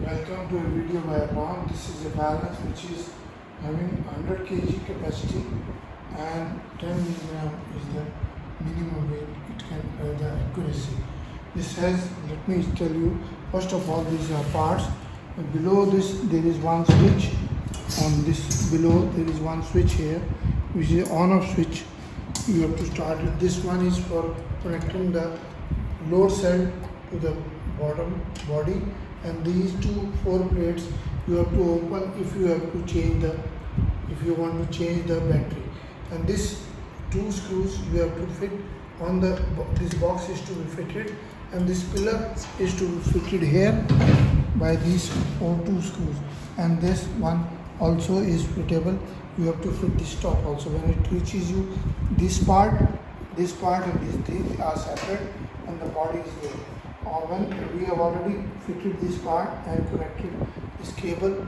Welcome to a video by Abron. This is a balance which is having 100 kg capacity and 10 milligram is the minimum weight it can the accuracy. This has, let me tell you, first of all these are parts. Below this there is one switch. On this below there is one switch here which is on off switch. You have to start it. This one is for connecting the load cell to the bottom body, and these two 4 plates you have to open if you have to change the want to change the battery, and this 2 screws you have to fit on the this box is to be fitted, and this pillar is to be fitted here by these 2 screws, and this one also is fittable. You have to fit this top also. When it reaches you, this part and these things are separate and the body is there. Or when we have already fitted this part and connected this cable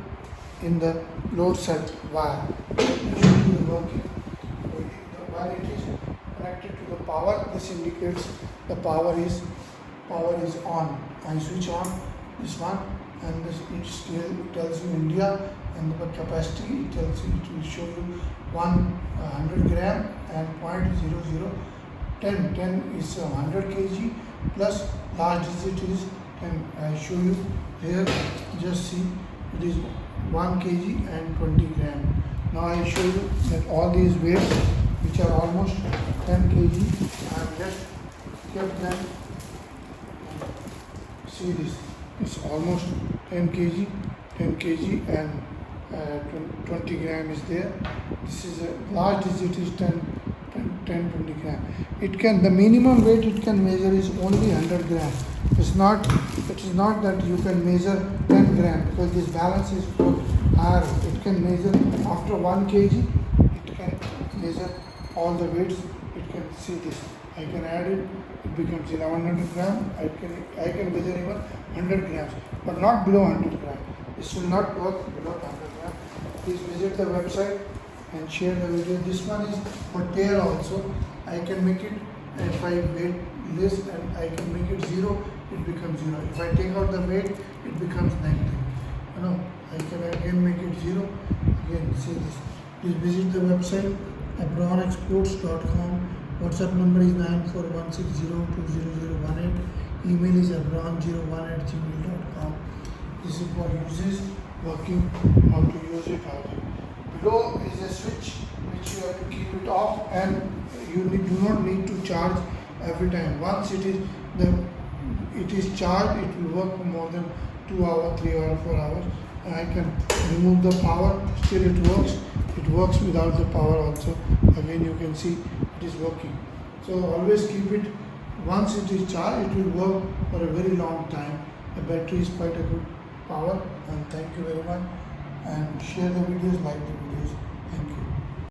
in the load cell wire. When it is connected to the power, this indicates the power is on. I switch on this one, and this it still tells you India, and the capacity it tells you, it will show you 100 gram and 0.0010. 10 is 100 kg plus large digit is 10. I show you here, just see, it is 1 kg and 20 gram. Now I show you that all these weights which are almost 10 kg, I have just kept them. See this, it's almost 10 kg and 20 gram is there. This is a large digit is 20 gram. It can, the minimum weight it can measure is only 100 gram. It is not that you can measure 10 gram, because this balance is for higher. It can measure after 1 kg, it can measure all the weights. It can see this. I can add it, it becomes 1100 gram. I can measure even 100 grams, but not below 100 gram. This will not work below 100 gram. Please visit the website and share the video. This one is for Tare also. I can make it, if I weight less and I can make it 0, it becomes 0. If I take out the weight, it becomes negative. You know, I can again make it 0. Again, see this. Please visit the website abronexports.com. WhatsApp number is 9416020018. Email is abron01@gmail.com. This is for uses, working, how to use it, how to. Below is a switch which you have to keep it off, and you do not need to charge every time. Once it is charged, it will work for more than 2 hours, 3 hours, 4 hours. And I can remove the power, still it works. It works without the power also. Again you can see it is working. So always keep it, once it is charged, it will work for a very long time. The battery is quite a good power, and thank you very much, and share the videos, like the videos. Thank you.